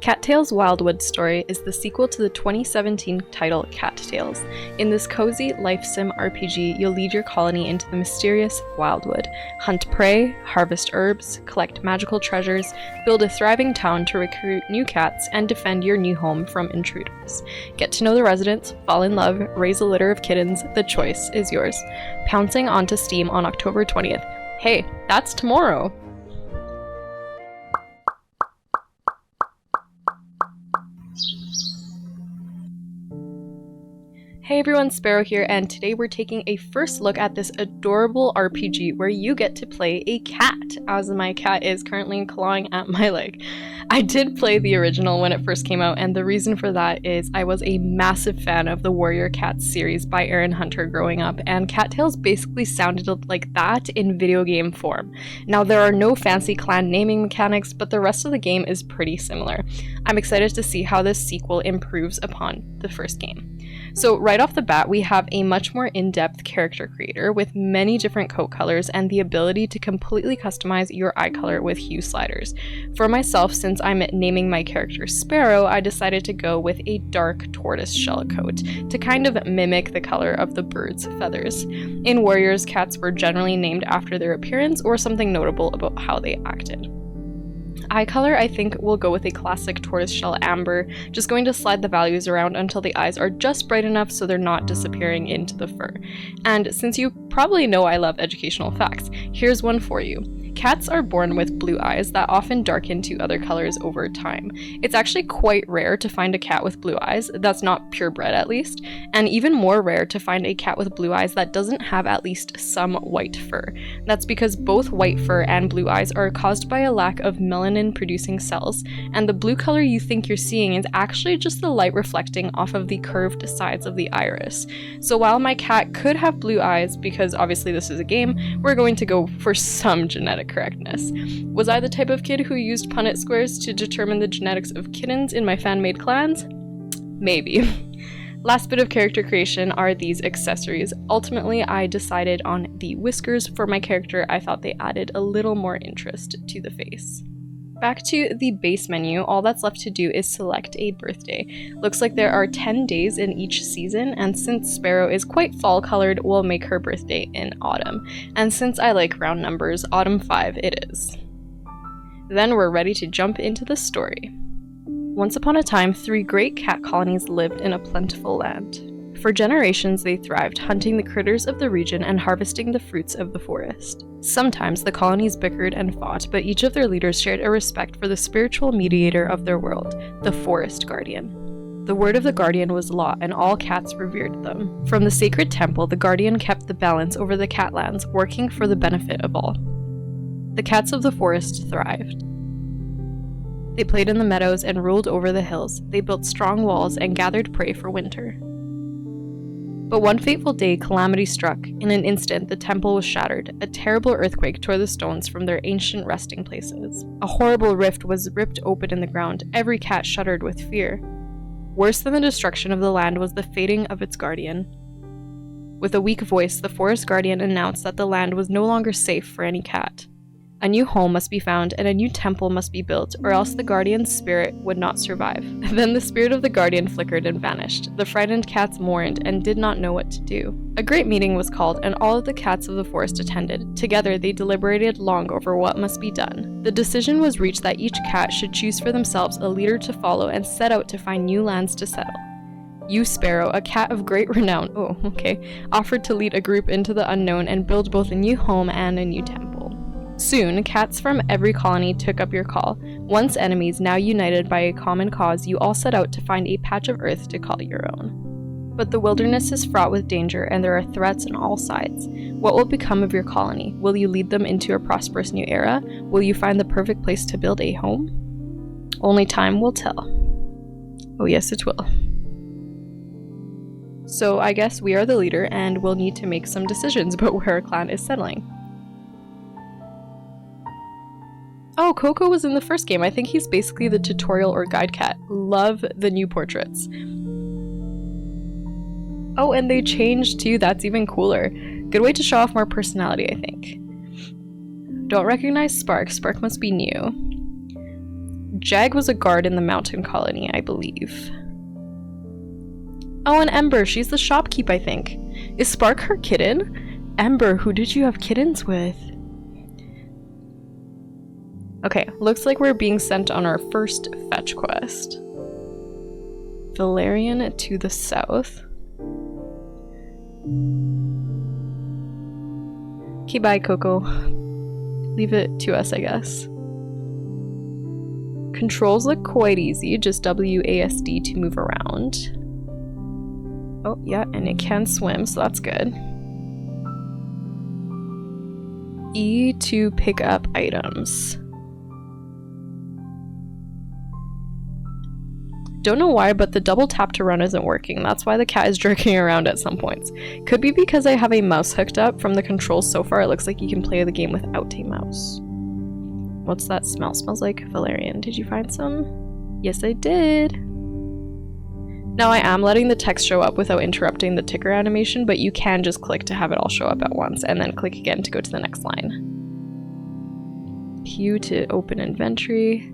Cattails' Wildwood Story is the sequel to the 2017 title Cattails. In this cozy life sim RPG, you'll lead your colony into the mysterious Wildwood, hunt prey, harvest herbs, collect magical treasures, build a thriving town to recruit new cats, and defend your new home from intruders. Get to know the residents, fall in love, raise a litter of kittens, the choice is yours. Pouncing onto Steam on October 20th. Hey, that's tomorrow! Hey everyone, Sparrow here, and today we're taking a first look at this adorable RPG where you get to play a cat, as my cat is currently clawing at my leg. I did play the original when it first came out, and the reason for that is I was a massive fan of the Warrior Cats series by Aaron Hunter growing up, and Cattails basically sounded like that in video game form. Now, there are no fancy clan naming mechanics, but the rest of the game is pretty similar. I'm excited to see how this sequel improves upon the first game. So right off the bat, we have a much more in-depth character creator with many different coat colors and the ability to completely customize your eye color with hue sliders. For myself, since I'm naming my character Sparrow, I decided to go with a dark tortoise shell coat to kind of mimic the color of the bird's feathers. In Warriors, cats were generally named after their appearance or something notable about how they acted. Eye color, I think we'll go with a classic tortoiseshell amber, just going to slide the values around until the eyes are just bright enough so they're not disappearing into the fur. And since you probably know I love educational facts, here's one for you. Cats are born with blue eyes that often darken to other colors over time. It's actually quite rare to find a cat with blue eyes, that's not purebred at least, and even more rare to find a cat with blue eyes that doesn't have at least some white fur. That's because both white fur and blue eyes are caused by a lack of melanin producing cells, and the blue color you think you're seeing is actually just the light reflecting off of the curved sides of the iris. So while my cat could have blue eyes, because obviously this is a game, we're going to go for some genetic correctness. Was I the type of kid who used Punnett squares to determine the genetics of kittens in my fan-made clans? Maybe. Last bit of character creation are these accessories. Ultimately, I decided on the whiskers for my character. I thought they added a little more interest to the face. Back to the base menu, all that's left to do is select a birthday. Looks like there are 10 days in each season, and since Sparrow is quite fall colored, we'll make her birthday in autumn. And since I like round numbers, autumn 5 it is. Then we're ready to jump into the story. Once upon a time, 3 great cat colonies lived in a plentiful land. For generations, they thrived, hunting the critters of the region and harvesting the fruits of the forest. Sometimes the colonies bickered and fought, but each of their leaders shared a respect for the spiritual mediator of their world, the forest guardian. The word of the guardian was law, and all cats revered them. From the sacred temple, the guardian kept the balance over the catlands, working for the benefit of all. The cats of the forest thrived. They played in the meadows and ruled over the hills. They built strong walls and gathered prey for winter. But one fateful day, calamity struck. In an instant, the temple was shattered. A terrible earthquake tore the stones from their ancient resting places. A horrible rift was ripped open in the ground. Every cat shuddered with fear. Worse than the destruction of the land was the fating of its guardian. With a weak voice, the forest guardian announced that the land was no longer safe for any cat. A new home must be found, and a new temple must be built, or else the guardian's spirit would not survive. Then the spirit of the guardian flickered and vanished. The frightened cats mourned and did not know what to do. A great meeting was called, and all of the cats of the forest attended. Together, they deliberated long over what must be done. The decision was reached that each cat should choose for themselves a leader to follow and set out to find new lands to settle. You, Sparrow, a cat of great renown, offered to lead a group into the unknown and build both a new home and a new temple. Soon, cats from every colony took up your call. Once enemies, now united by a common cause, you all set out to find a patch of earth to call your own. But the wilderness is fraught with danger, and there are threats on all sides. What will become of your colony? Will you lead them into a prosperous new era? Will you find the perfect place to build a home? Only time will tell. Oh yes, it will. So I guess we are the leader, and we'll need to make some decisions about where our clan is settling. Oh, Coco was in the first game. I think he's basically the tutorial or guide cat. Love the new portraits. Oh, and they changed too. That's even cooler. Good way to show off more personality, I think. Don't recognize Spark. Spark must be new. Jag was a guard in the mountain colony, I believe. Oh, and Ember, she's the shopkeep, I think. Is Spark her kitten? Ember, who did you have kittens with? Okay, looks like we're being sent on our first fetch quest. Valerian to the south. Okay, bye, Coco. Leave it to us, I guess. Controls look quite easy, just WASD to move around. Oh, yeah, and it can swim, so that's good. E to pick up items. Don't know why, but the double tap to run isn't working. That's why the cat is jerking around at some points. Could be because I have a mouse hooked up. From the controls so far, it looks like you can play the game without a mouse. What's that smell? Smells like valerian. Did you find some? Yes, I did. Now I am letting the text show up without interrupting the ticker animation, but you can just click to have it all show up at once, and then click again to go to the next line. Q to open inventory.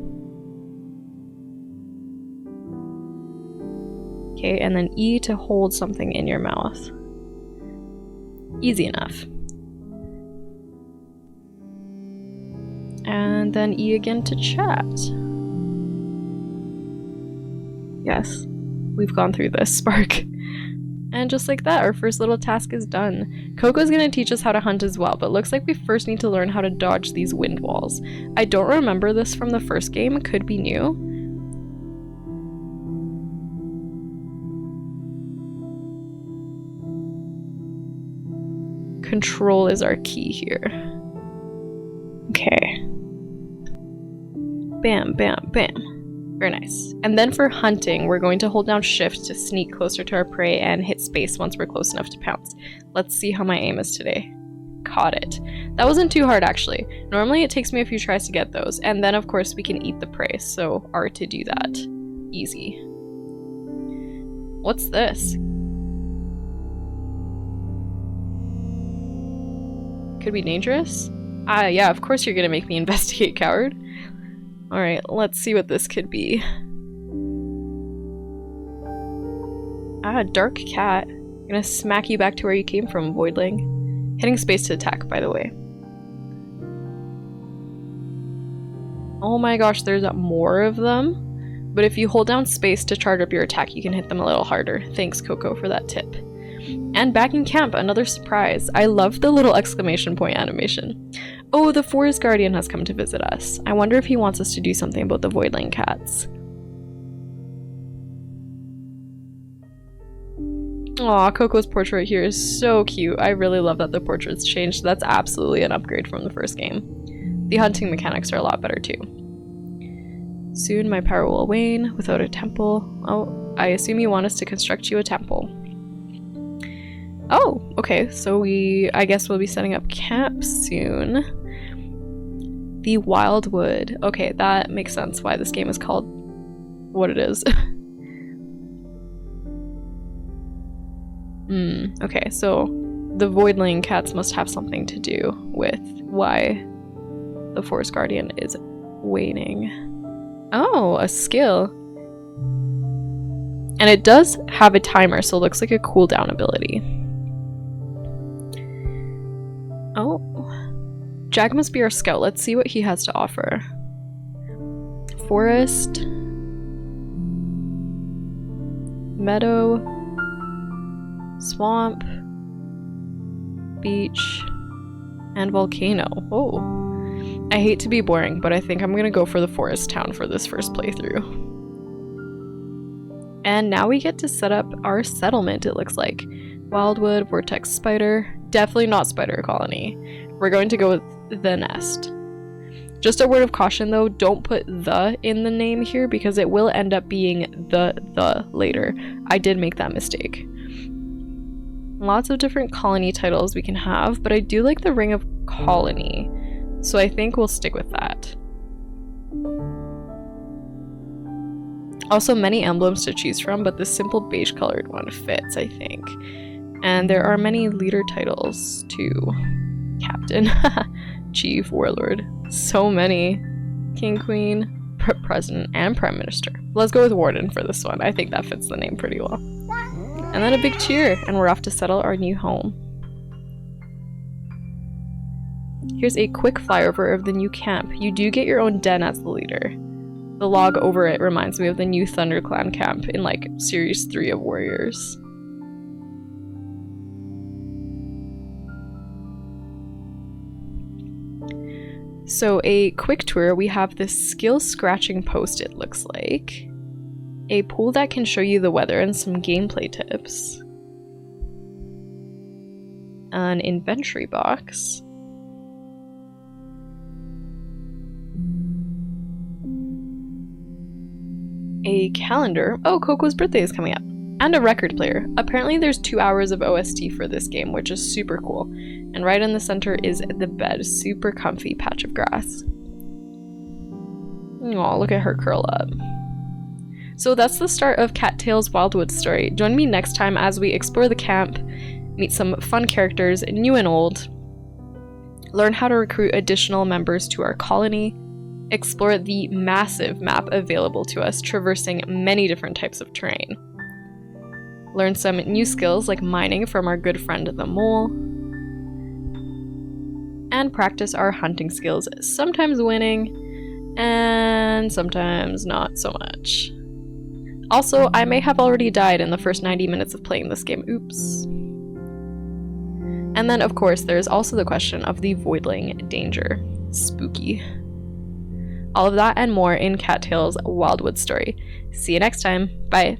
Okay, and then E to hold something in your mouth. Easy enough. And then E again to chat. Yes, we've gone through this, Spark. And just like that, our first little task is done. Coco's gonna teach us how to hunt as well, but looks like we first need to learn how to dodge these wind walls. I don't remember this from the first game, could be new. Control is our key here. Okay. Bam, bam, bam. Very nice. And then for hunting, we're going to hold down shift to sneak closer to our prey and hit space once we're close enough to pounce. Let's see how my aim is today. Caught it. That wasn't too hard, actually. Normally it takes me a few tries to get those, and then of course we can eat the prey, so R to do that. Easy. What's this? Could be dangerous? Ah, yeah, of course you're gonna make me investigate, coward. Alright, let's see what this could be. Ah, dark cat. I'm gonna smack you back to where you came from, voidling. Hitting space to attack, by the way. Oh my gosh, there's more of them. But if you hold down space to charge up your attack, you can hit them a little harder. Thanks, Coco, for that tip. And back in camp, another surprise. I love the little exclamation point animation. Oh, the forest guardian has come to visit us. I wonder if he wants us to do something about the voidling cats. Aw, Coco's portrait here is so cute. I really love that the portrait's changed. That's absolutely an upgrade from the first game. The hunting mechanics are a lot better too. Soon my power will wane without a temple. Oh, I assume you want us to construct you a temple. Oh, okay, so I guess we'll be setting up camp soon. The Wildwood. Okay, that makes sense why this game is called what it is. Okay, so the voidling cats must have something to do with why the forest guardian is waning. Oh, a skill. And it does have a timer, so it looks like a cooldown ability. Oh, Jag must be our scout. Let's see what he has to offer. Forest, meadow, swamp, beach, and volcano. Oh, I hate to be boring, but I think I'm gonna go for the forest town for this first playthrough. And now we get to set up our settlement, it looks like. Wildwood, vortex spider. Definitely not spider colony. We're going to go with the nest. Just a word of caution though, don't put the in the name here because it will end up being the later. I did make that mistake. Lots of different colony titles we can have, but I do like the Ring of Colony, so I think we'll stick with that. Also many emblems to choose from, but the simple beige colored one fits, I think. And there are many leader titles too. Captain, Chief, Warlord. So many. King, Queen, president, and prime minister. Let's go with warden for this one. I think that fits the name pretty well. And then a big cheer, and we're off to settle our new home. Here's a quick flyover of the new camp. You do get your own den as the leader. The log over it reminds me of the new ThunderClan camp in like Series 3 of Warriors. So a quick tour, we have this skill scratching post, it looks like. A pool that can show you the weather and some gameplay tips. An inventory box. A calendar. Oh, Coco's birthday is coming up. And a record player. Apparently there's 2 hours of OST for this game, which is super cool. And right in the center is the bed. Super comfy patch of grass. Aw, look at her curl up. So that's the start of Cattails' Wildwood Story. Join me next time as we explore the camp, meet some fun characters, new and old, learn how to recruit additional members to our colony, explore the massive map available to us, traversing many different types of terrain, learn some new skills like mining from our good friend the mole, and practice our hunting skills, sometimes winning and sometimes not so much. Also, I may have already died in the first 90 minutes of playing this game. Oops. And then, of course, there's also the question of the voidling danger. Spooky. All of that and more in Cattails' Wildwood Story. See you next time. Bye.